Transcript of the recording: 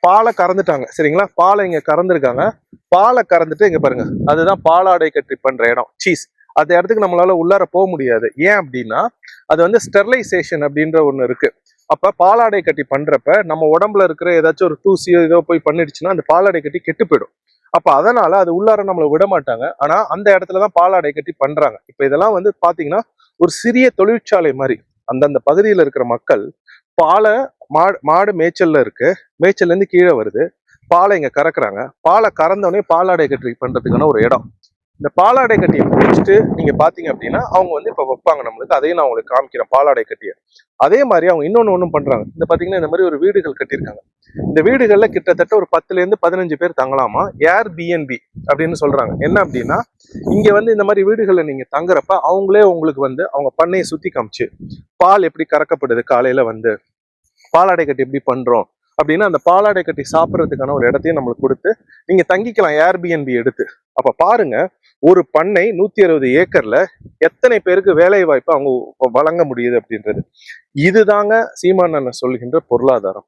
பாலை கறந்துட்டாங்க சரிங்களா. பாலை இங்க கறந்துருக்காங்க. பாலை கறந்துட்டு இங்க பாருங்க, அதுதான் பாலாடை கட்டி பண்ற இடம், சீஸ். அந்த இடத்துக்கு நம்மளால உள்ளார போக முடியாது. ஏன் அப்படின்னா அது வந்து ஸ்டெர்லைசேஷன் அப்படின்ற ஒண்ணு இருக்கு. அப்ப பாலாடை கட்டி பண்றப்ப நம்ம உடம்புல இருக்கிற ஏதாச்சும் ஒரு தூசியோ ஏதோ போய் பண்ணிடுச்சுன்னா அந்த பாலாடை கட்டி கெட்டு போயிடும். அப்ப அதனால அது உள்ளார நம்மளை விட மாட்டாங்க. ஆனா அந்த இடத்துலதான் பாலாடை கட்டி பண்றாங்க. இப்ப இதெல்லாம் வந்து பாத்தீங்கன்னா ஒரு சிறிய தொழிற்சாலை மாதிரி. அந்தந்த பகுதியில் இருக்கிற மக்கள் பாலை, மாடு மேய்ச்சல்ல இருக்கு, மேய்ச்சல்ல இருந்து கீழே வருது, பாலை இங்க கறக்குறாங்க. பாலை கறந்தோடனே பாலாடை கட்டி பண்றதுக்கான ஒரு இடம். இந்த பாலாடை கட்டியை முடிச்சுட்டு நீங்க பாத்தீங்க அப்படின்னா அவங்க வந்து இப்ப வைப்பாங்க நம்மளுக்கு. அதையும் நான் உங்களுக்கு காமிக்கிறேன் பாலாடை கட்டிய. அதே மாதிரி அவங்க ஒண்ணும் பண்றாங்க. இந்த பாத்தீங்கன்னா இந்த மாதிரி ஒரு வீடுகள் கட்டியிருக்காங்க. இந்த வீடுகள்ல கிட்டத்தட்ட ஒரு 10ல இருந்து 15 பேர் தங்கலாமா. ஏர் பிஎன்பி அப்படின்னு சொல்றாங்க. என்ன அப்படின்னா இங்க வந்து இந்த மாதிரி வீடுகள்ல நீங்க தங்குறப்ப அவங்களே உங்களுக்கு வந்து அவங்க பண்ணையை சுத்தி காமிச்சு பால் எப்படி கறக்கப்படுது, காலையில வந்து பாலாடை கட்டி எப்படி பண்றோம் அப்படின்னா அந்த பாலாடை கட்டி சாப்பிட்றதுக்கான ஒரு இடத்தையும் நம்மளுக்கு கொடுத்து நீங்க தங்கிக்கலாம் ஏர்பிஎன்பி எடுத்து. அப்ப பாருங்க, ஒரு பண்ணை 160 ஏக்கர்ல எத்தனை பேருக்கு வேலை வாய்ப்பு அவங்க வழங்க முடியுது அப்படின்றது. இதுதாங்க சீமான் அண்ணன் சொல்கின்ற பொருளாதாரம்.